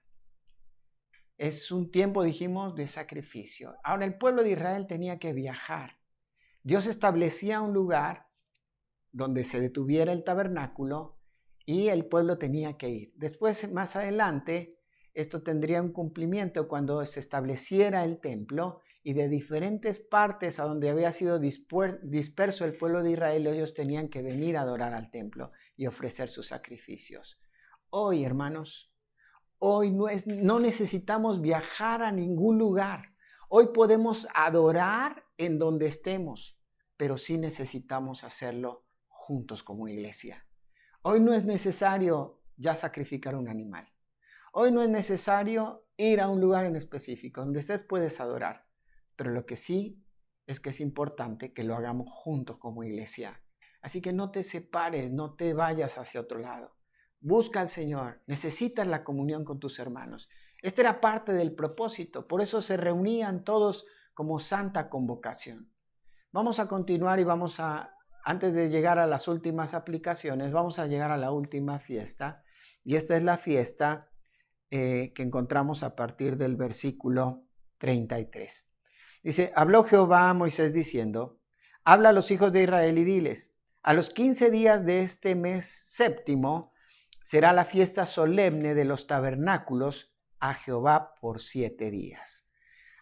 Es un tiempo, dijimos, de sacrificio. Ahora el pueblo de Israel tenía que viajar. Dios establecía un lugar donde se detuviera el tabernáculo y el pueblo tenía que ir. Después, más adelante, esto tendría un cumplimiento cuando se estableciera el templo y de diferentes partes a donde había sido disperso el pueblo de Israel, ellos tenían que venir a adorar al templo y ofrecer sus sacrificios. Hoy, hermanos, hoy no necesitamos viajar a ningún lugar. Hoy podemos adorar en donde estemos, pero sí necesitamos hacerlo juntos como iglesia. Hoy no es necesario ya sacrificar un animal. Hoy no es necesario ir a un lugar en específico donde ustedes puedes adorar, pero lo que sí es que es importante que lo hagamos juntos como iglesia. Así que no te separes, no te vayas hacia otro lado. Busca al Señor, necesitas la comunión con tus hermanos. Este era parte del propósito, por eso se reunían todos como santa convocación. Vamos a continuar y antes de llegar a las últimas aplicaciones, vamos a llegar a la última fiesta. Y esta es la fiesta que encontramos a partir del versículo 33. Dice, habló Jehová a Moisés diciendo, habla a los hijos de Israel y diles, a los 15 días de este mes séptimo, será la fiesta solemne de los tabernáculos a Jehová por 7 días.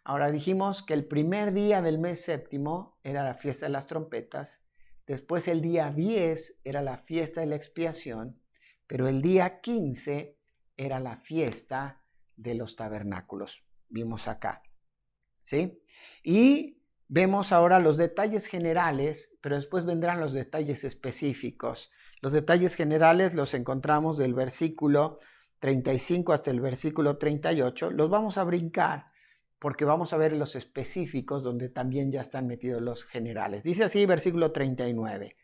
Ahora dijimos que el primer día del mes séptimo era la fiesta de las trompetas, después el día 10 era la fiesta de la expiación, pero el día 15 era la fiesta de los tabernáculos. Vimos acá, ¿sí? Y vemos ahora los detalles generales, pero después vendrán los detalles específicos. Los detalles generales los encontramos del versículo 35 hasta el versículo 38. Los vamos a brincar porque vamos a ver los específicos donde también ya están metidos los generales. Dice así, versículo 39.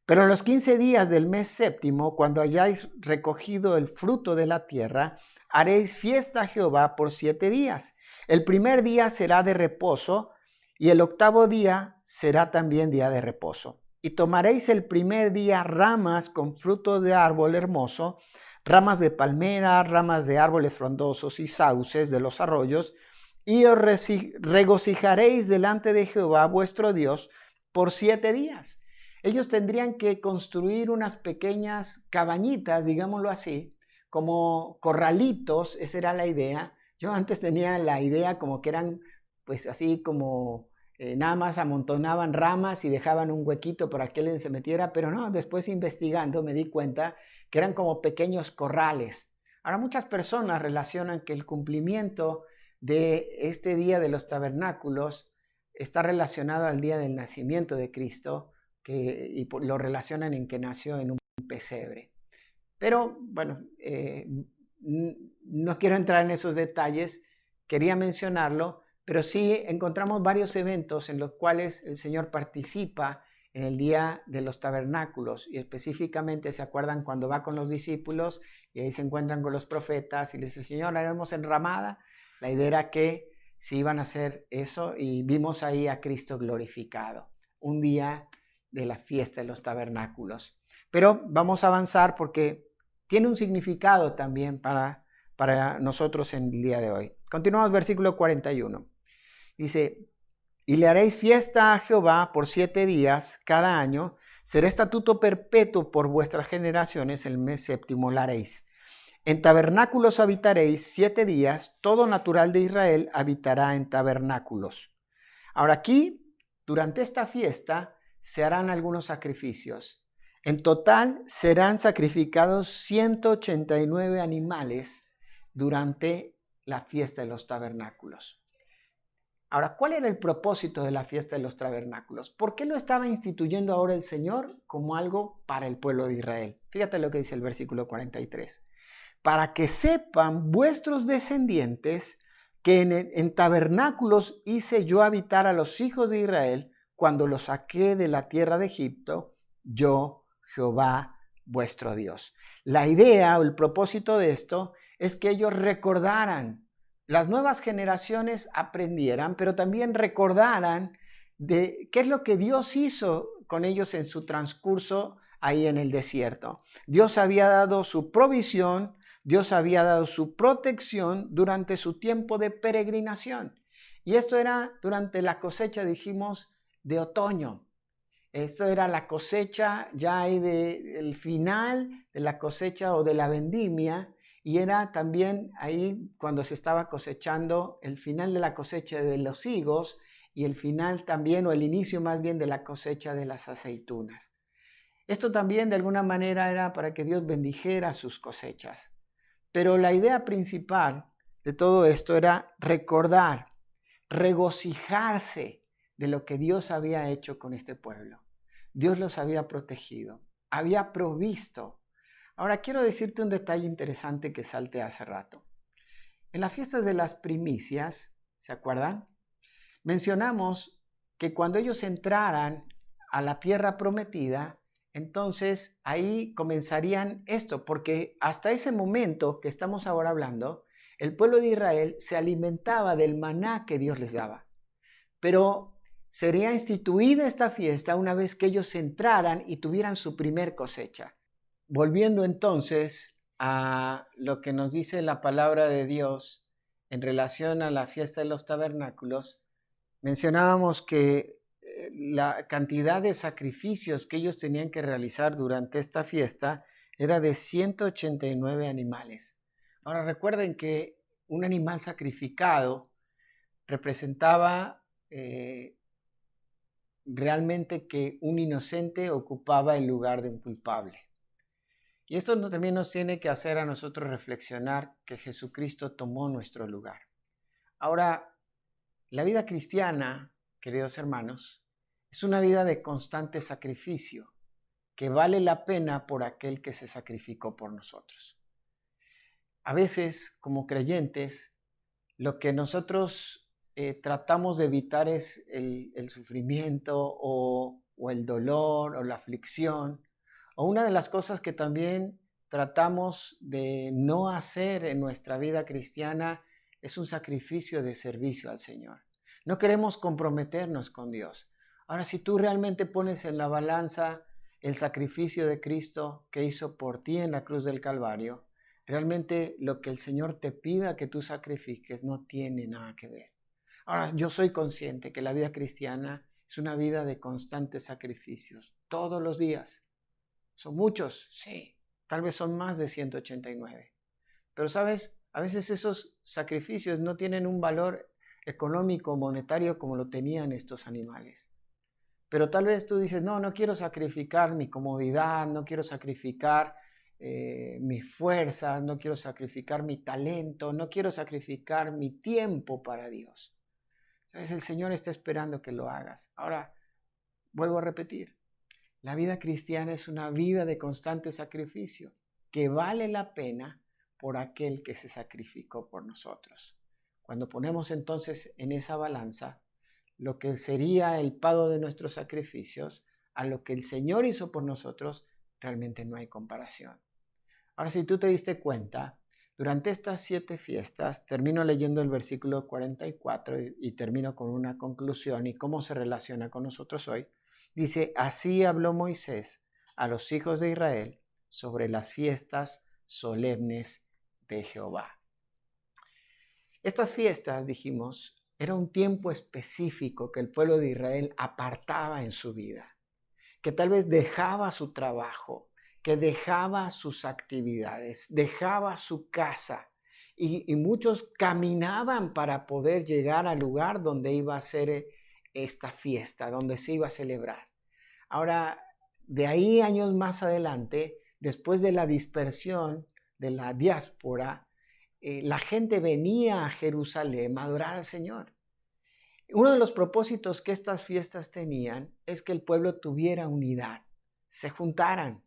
Pero en los 15 días del mes séptimo, cuando hayáis recogido el fruto de la tierra, haréis fiesta a Jehová por 7 días. El primer día será de reposo y el octavo día será también día de reposo. Y tomaréis el primer día ramas con fruto de árbol hermoso, ramas de palmera, ramas de árboles frondosos y sauces de los arroyos, y os regocijaréis delante de Jehová vuestro Dios por 7 días. Ellos tendrían que construir unas pequeñas cabañitas, digámoslo así, como corralitos, esa era la idea. Yo antes tenía la idea como que eran, pues así como nada más amontonaban ramas y dejaban un huequito para que alguien se metiera, pero no, después investigando me di cuenta que eran como pequeños corrales. Ahora muchas personas relacionan que el cumplimiento de este día de los tabernáculos está relacionado al día del nacimiento de Cristo, y lo relacionan en que nació en un pesebre. Pero bueno, no quiero entrar en esos detalles, quería mencionarlo, pero sí encontramos varios eventos en los cuales el Señor participa en el día de los tabernáculos, y específicamente se acuerdan cuando va con los discípulos y ahí se encuentran con los profetas y les dice: Señor, haremos enramada. La idea era que se iban a hacer eso, y vimos ahí a Cristo glorificado, un día de la fiesta de los tabernáculos. Pero vamos a avanzar porque tiene un significado también para nosotros en el día de hoy. Continuamos, versículo 41. Dice: y le haréis fiesta a Jehová por 7 días cada año, será estatuto perpetuo por vuestras generaciones, el mes séptimo la haréis. En tabernáculos habitaréis 7 días, todo natural de Israel habitará en tabernáculos. Ahora aquí, durante esta fiesta, se harán algunos sacrificios. En total serán sacrificados 189 animales durante la fiesta de los tabernáculos. Ahora, ¿cuál era el propósito de la fiesta de los tabernáculos? ¿Por qué lo estaba instituyendo ahora el Señor como algo para el pueblo de Israel? Fíjate lo que dice el versículo 43. Para que sepan vuestros descendientes que en tabernáculos hice yo habitar a los hijos de Israel cuando los saqué de la tierra de Egipto, yo, Jehová, vuestro Dios. La idea o el propósito de esto es que ellos recordaran, las nuevas generaciones aprendieran, pero también recordaran de qué es lo que Dios hizo con ellos en su transcurso ahí en el desierto. Dios había dado su provisión, Dios había dado su protección durante su tiempo de peregrinación. Y esto era durante la cosecha, dijimos, de otoño. Esto era la cosecha ya ahí del final de la cosecha o de la vendimia. Y era también ahí cuando se estaba cosechando el final de la cosecha de los higos y el final también, o el inicio más bien, de la cosecha de las aceitunas. Esto también de alguna manera era para que Dios bendijera sus cosechas. Pero la idea principal de todo esto era recordar, regocijarse de lo que Dios había hecho con este pueblo. Dios los había protegido, había provisto. Ahora quiero decirte un detalle interesante que salté hace rato. En las fiestas de las primicias, ¿se acuerdan? Mencionamos que cuando ellos entraran a la tierra prometida, entonces ahí comenzarían esto, porque hasta ese momento que estamos ahora hablando, el pueblo de Israel se alimentaba del maná que Dios les daba. Pero sería instituida esta fiesta una vez que ellos entraran y tuvieran su primer cosecha. Volviendo entonces a lo que nos dice la palabra de Dios en relación a la fiesta de los tabernáculos, mencionábamos que la cantidad de sacrificios que ellos tenían que realizar durante esta fiesta era de 189 animales. Ahora recuerden que un animal sacrificado representaba realmente que un inocente ocupaba el lugar de un culpable. Y esto también nos tiene que hacer a nosotros reflexionar que Jesucristo tomó nuestro lugar. Ahora, la vida cristiana, queridos hermanos, es una vida de constante sacrificio que vale la pena por aquel que se sacrificó por nosotros. A veces, como creyentes, lo que nosotros tratamos de evitar es el sufrimiento o o el dolor o la aflicción. O una de las cosas que también tratamos de no hacer en nuestra vida cristiana es un sacrificio de servicio al Señor. No queremos comprometernos con Dios. Ahora, si tú realmente pones en la balanza el sacrificio de Cristo que hizo por ti en la cruz del Calvario, realmente lo que el Señor te pida que tú sacrifiques no tiene nada que ver. Ahora, yo soy consciente que la vida cristiana es una vida de constantes sacrificios, todos los días. ¿Son muchos? Sí. Tal vez son más de 189. Pero sabes, a veces esos sacrificios no tienen un valor económico, monetario como lo tenían estos animales. Pero tal vez tú dices, no quiero sacrificar mi comodidad, no quiero sacrificar mi fuerza, no quiero sacrificar mi talento, no quiero sacrificar mi tiempo para Dios. Entonces el Señor está esperando que lo hagas. Ahora, vuelvo a repetir, la vida cristiana es una vida de constante sacrificio que vale la pena por aquel que se sacrificó por nosotros. Cuando ponemos entonces en esa balanza lo que sería el pago de nuestros sacrificios a lo que el Señor hizo por nosotros, realmente no hay comparación. Ahora, si tú te diste cuenta, durante estas 7 fiestas, termino leyendo el versículo 44 y termino con una conclusión y cómo se relaciona con nosotros hoy. Dice, así habló Moisés a los hijos de Israel sobre las fiestas solemnes de Jehová. Estas fiestas, dijimos, era un tiempo específico que el pueblo de Israel apartaba en su vida, que tal vez dejaba su trabajo, que dejaba sus actividades, dejaba su casa y muchos caminaban para poder llegar al lugar donde iba a ser esta fiesta, donde se iba a celebrar. Ahora, de ahí años más adelante, después de la dispersión de la diáspora, la gente venía a Jerusalén a adorar al Señor. Uno de los propósitos que estas fiestas tenían es que el pueblo tuviera unidad, se juntaran.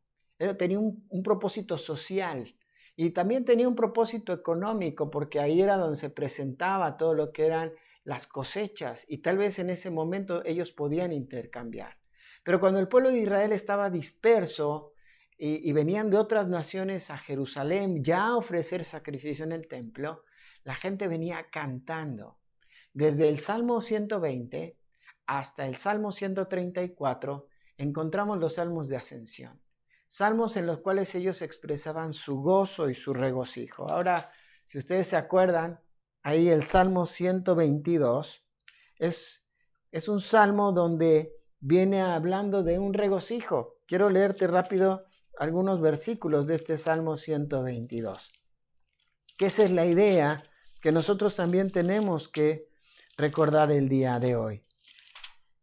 Tenía un propósito social y también tenía un propósito económico porque ahí era donde se presentaba todo lo que eran las cosechas y tal vez en ese momento ellos podían intercambiar. Pero cuando el pueblo de Israel estaba disperso y venían de otras naciones a Jerusalén ya a ofrecer sacrificio en el templo, la gente venía cantando. Desde el Salmo 120 hasta el Salmo 134 encontramos los salmos de ascensión. Salmos en los cuales ellos expresaban su gozo y su regocijo. Ahora, si ustedes se acuerdan, ahí el Salmo 122 es un salmo donde viene hablando de un regocijo. Quiero leerte rápido algunos versículos de este Salmo 122. Que esa es la idea que nosotros también tenemos que recordar el día de hoy.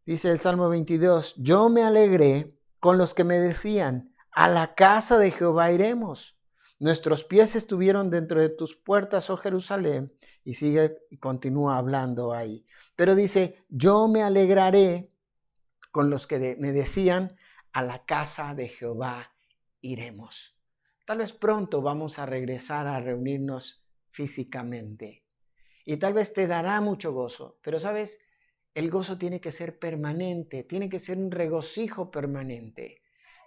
Dice el Salmo 22, yo me alegré con los que me decían, a la casa de Jehová iremos. Nuestros pies estuvieron dentro de tus puertas, oh Jerusalén. Y sigue y continúa hablando ahí. Pero dice, yo me alegraré con los que me decían, a la casa de Jehová iremos. Tal vez pronto vamos a regresar a reunirnos físicamente. Y tal vez te dará mucho gozo. Pero sabes, el gozo tiene que ser permanente, tiene que ser un regocijo permanente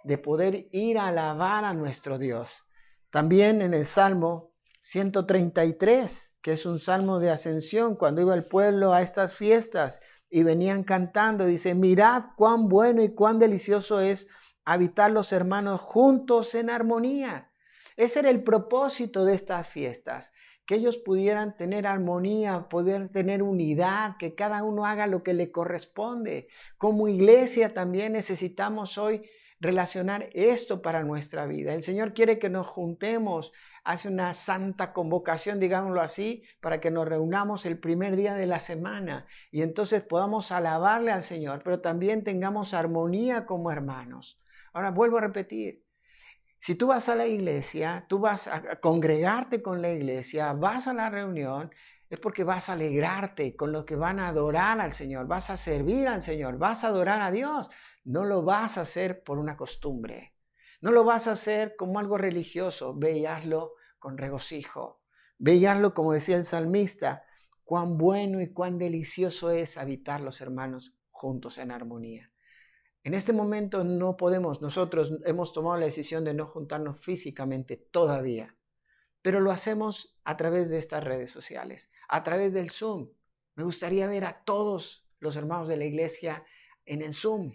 de poder ir a alabar a nuestro Dios. También en el Salmo 133, que es un salmo de ascensión, cuando iba el pueblo a estas fiestas y venían cantando, dice, mirad cuán bueno y cuán delicioso es habitar los hermanos juntos en armonía. Ese era el propósito de estas fiestas, que ellos pudieran tener armonía, poder tener unidad, que cada uno haga lo que le corresponde. Como iglesia también necesitamos hoy relacionar esto para nuestra vida. El Señor quiere que nos juntemos, hace una santa convocación, digámoslo así, para que nos reunamos el primer día de la semana y entonces podamos alabarle al Señor, pero también tengamos armonía como hermanos. Ahora vuelvo a repetir, si tú vas a la iglesia, tú vas a congregarte con la iglesia, vas a la reunión, es porque vas a alegrarte con los que van a adorar al Señor, vas a servir al Señor, vas a adorar a Dios. No lo vas a hacer por una costumbre, no lo vas a hacer como algo religioso, ve y hazlo con regocijo. Ve y hazlo como decía el salmista, cuán bueno y cuán delicioso es habitar los hermanos juntos en armonía. En este momento no podemos, nosotros hemos tomado la decisión de no juntarnos físicamente todavía, pero lo hacemos a través de estas redes sociales, a través del Zoom. Me gustaría ver a todos los hermanos de la iglesia en el Zoom,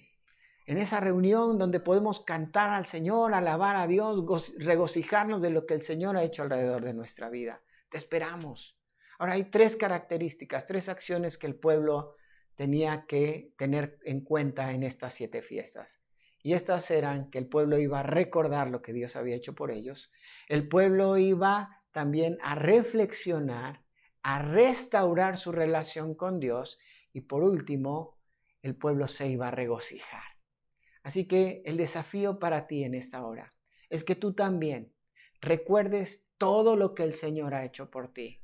en esa reunión donde podemos cantar al Señor, alabar a Dios, regocijarnos de lo que el Señor ha hecho alrededor de nuestra vida. Te esperamos. Ahora hay 3 características, 3 acciones que el pueblo tenía que tener en cuenta en estas 7 fiestas. Y estas eran que el pueblo iba a recordar lo que Dios había hecho por ellos. El pueblo iba también a reflexionar, a restaurar su relación con Dios. Y por último, el pueblo se iba a regocijar. Así que el desafío para ti en esta hora es que tú también recuerdes todo lo que el Señor ha hecho por ti.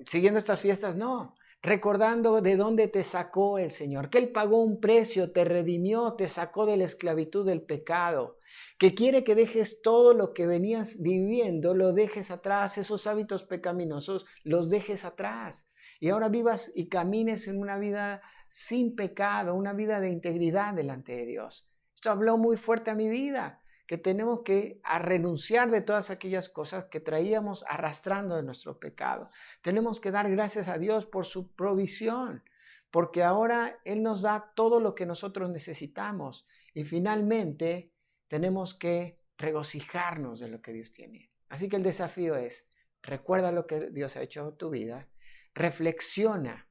Siguiendo estas fiestas, no. Recordando de dónde te sacó el Señor, que Él pagó un precio, te redimió, te sacó de la esclavitud del pecado, que quiere que dejes todo lo que venías viviendo, lo dejes atrás, esos hábitos pecaminosos, los dejes atrás. Y ahora vivas y camines en una vida sin pecado, una vida de integridad delante de Dios. Esto habló muy fuerte a mi vida, que tenemos que renunciar de todas aquellas cosas que traíamos arrastrando de nuestro pecado. Tenemos que dar gracias a Dios por su provisión, porque ahora Él nos da todo lo que nosotros necesitamos. Y finalmente tenemos que regocijarnos de lo que Dios tiene. Así que el desafío es, recuerda lo que Dios ha hecho en tu vida, reflexiona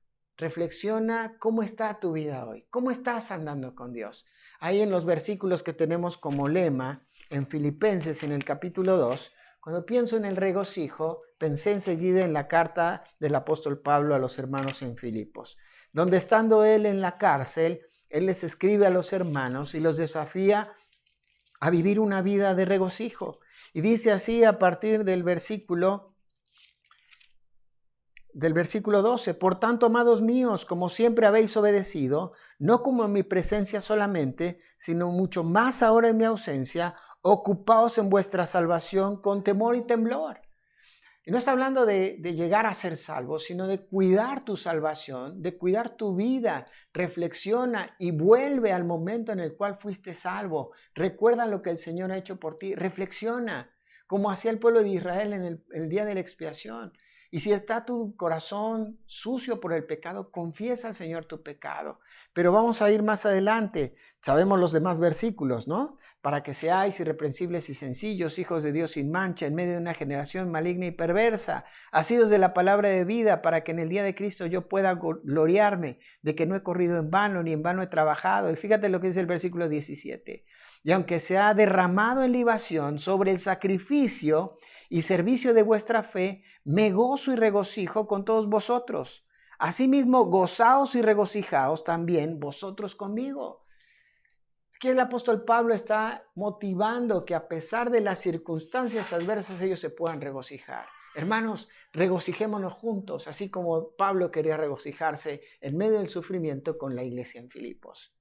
cómo está tu vida hoy, cómo estás andando con Dios. Ahí en los versículos que tenemos como lema, en Filipenses, en el capítulo 2, cuando pienso en el regocijo, pensé enseguida en la carta del apóstol Pablo a los hermanos en Filipos, donde estando él en la cárcel, él les escribe a los hermanos y los desafía a vivir una vida de regocijo. Y dice así a partir del versículo 12, por tanto, amados míos, como siempre habéis obedecido, no como en mi presencia solamente, sino mucho más ahora en mi ausencia, ocupaos en vuestra salvación con temor y temblor. Y no está hablando de llegar a ser salvo, sino de cuidar tu salvación, de cuidar tu vida. Reflexiona y vuelve al momento en el cual fuiste salvo. Recuerda lo que el Señor ha hecho por ti. Reflexiona, como hacía el pueblo de Israel en el día de la expiación. Y si está tu corazón sucio por el pecado, confiesa al Señor tu pecado. Pero vamos a ir más adelante. Sabemos los demás versículos, ¿no? Para que seáis irreprensibles y sencillos, hijos de Dios sin mancha, en medio de una generación maligna y perversa, asidos de la palabra de vida, para que en el día de Cristo yo pueda gloriarme de que no he corrido en vano, ni en vano he trabajado. Y fíjate lo que dice el versículo 17. Y aunque se ha derramado en libación sobre el sacrificio y servicio de vuestra fe, me gozo y regocijo con todos vosotros. Asimismo, gozaos y regocijaos también vosotros conmigo. Aquí el apóstol Pablo está motivando que a pesar de las circunstancias adversas ellos se puedan regocijar. Hermanos, regocijémonos juntos, así como Pablo quería regocijarse en medio del sufrimiento con la iglesia en Filipos.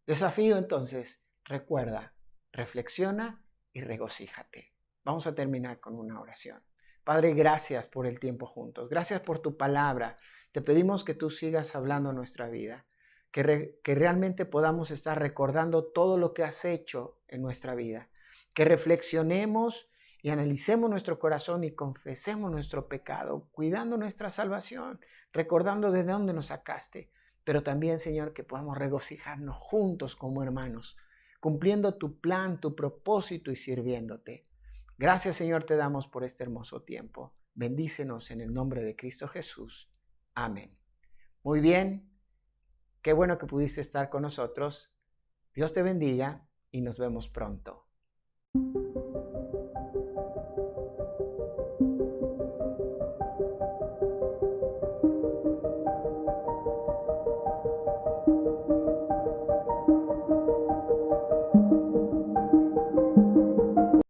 Desafío entonces, recuerda, reflexiona y regocíjate. Vamos a terminar con una oración. Padre, gracias por el tiempo juntos. Gracias por tu palabra. Te pedimos que tú sigas hablando en nuestra vida. Que realmente podamos estar recordando todo lo que has hecho en nuestra vida. Que reflexionemos y analicemos nuestro corazón y confesemos nuestro pecado, cuidando nuestra salvación, recordando de dónde nos sacaste. Pero también, Señor, que podamos regocijarnos juntos como hermanos, cumpliendo tu plan, tu propósito y sirviéndote. Gracias, Señor, te damos por este hermoso tiempo. Bendícenos en el nombre de Cristo Jesús. Amén. Muy bien. Qué bueno que pudiste estar con nosotros. Dios te bendiga y nos vemos pronto.